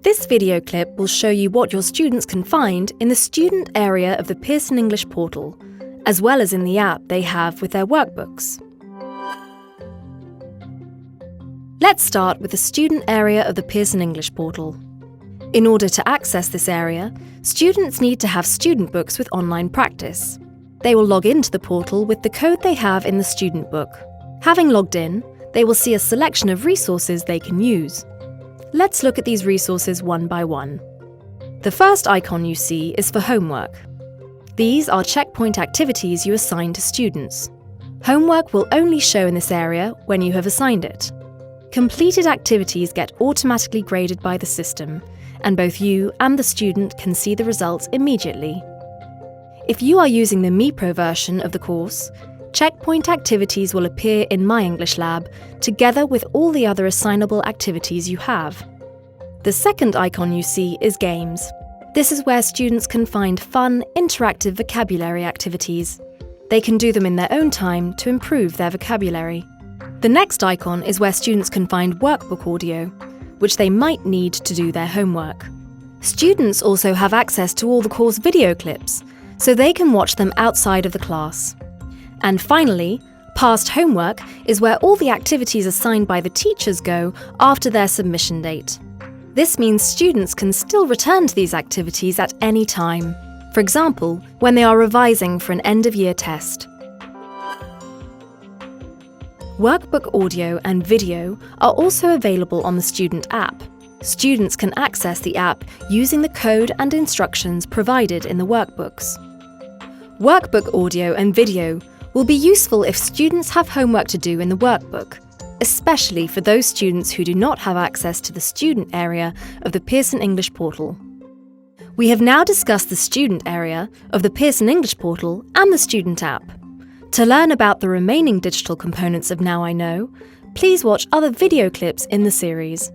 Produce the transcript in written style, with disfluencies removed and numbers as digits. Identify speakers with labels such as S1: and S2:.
S1: This video clip will show you what your students can find in the student area of the Pearson English Portal, as well as in the app they have with their workbooks. Let's start with the student area of the Pearson English Portal. In order to access this area, students need to have student books with online practice. They will log into the portal with the code they have in the student book. Having logged in, they will see a selection of resources they can use. Let's look at these resources one by one. The first icon you see is for homework. These are checkpoint activities you assign to students. Homework will only show in this area when you have assigned it. Completed activities get automatically graded by the system, and both you and the student can see the results immediately. If you are using the MiPro version of the course, checkpoint activities will appear in My English Lab together with all the other assignable activities you have. The second icon you see is Games. This is where students can find fun, interactive vocabulary activities. They can do them in their own time to improve their vocabulary. The next icon is where students can find workbook audio, which they might need to do their homework. Students also have access to all the course video clips, so they can watch them outside of the class. And finally, past homework is where all the activities assigned by the teachers go after their submission date. This means students can still return to these activities at any time, for example, when they are revising for an end-of-year test. Workbook audio and video are also available on the student app. Students can access the app using the code and instructions provided in the workbooks. Workbook audio and video will be useful if students have homework to do in the workbook, especially for those students who do not have access to the student area of the Pearson English Portal. We have now discussed the student area of the Pearson English Portal and the student app. To learn about the remaining digital components of Now I Know, please watch other video clips in the series.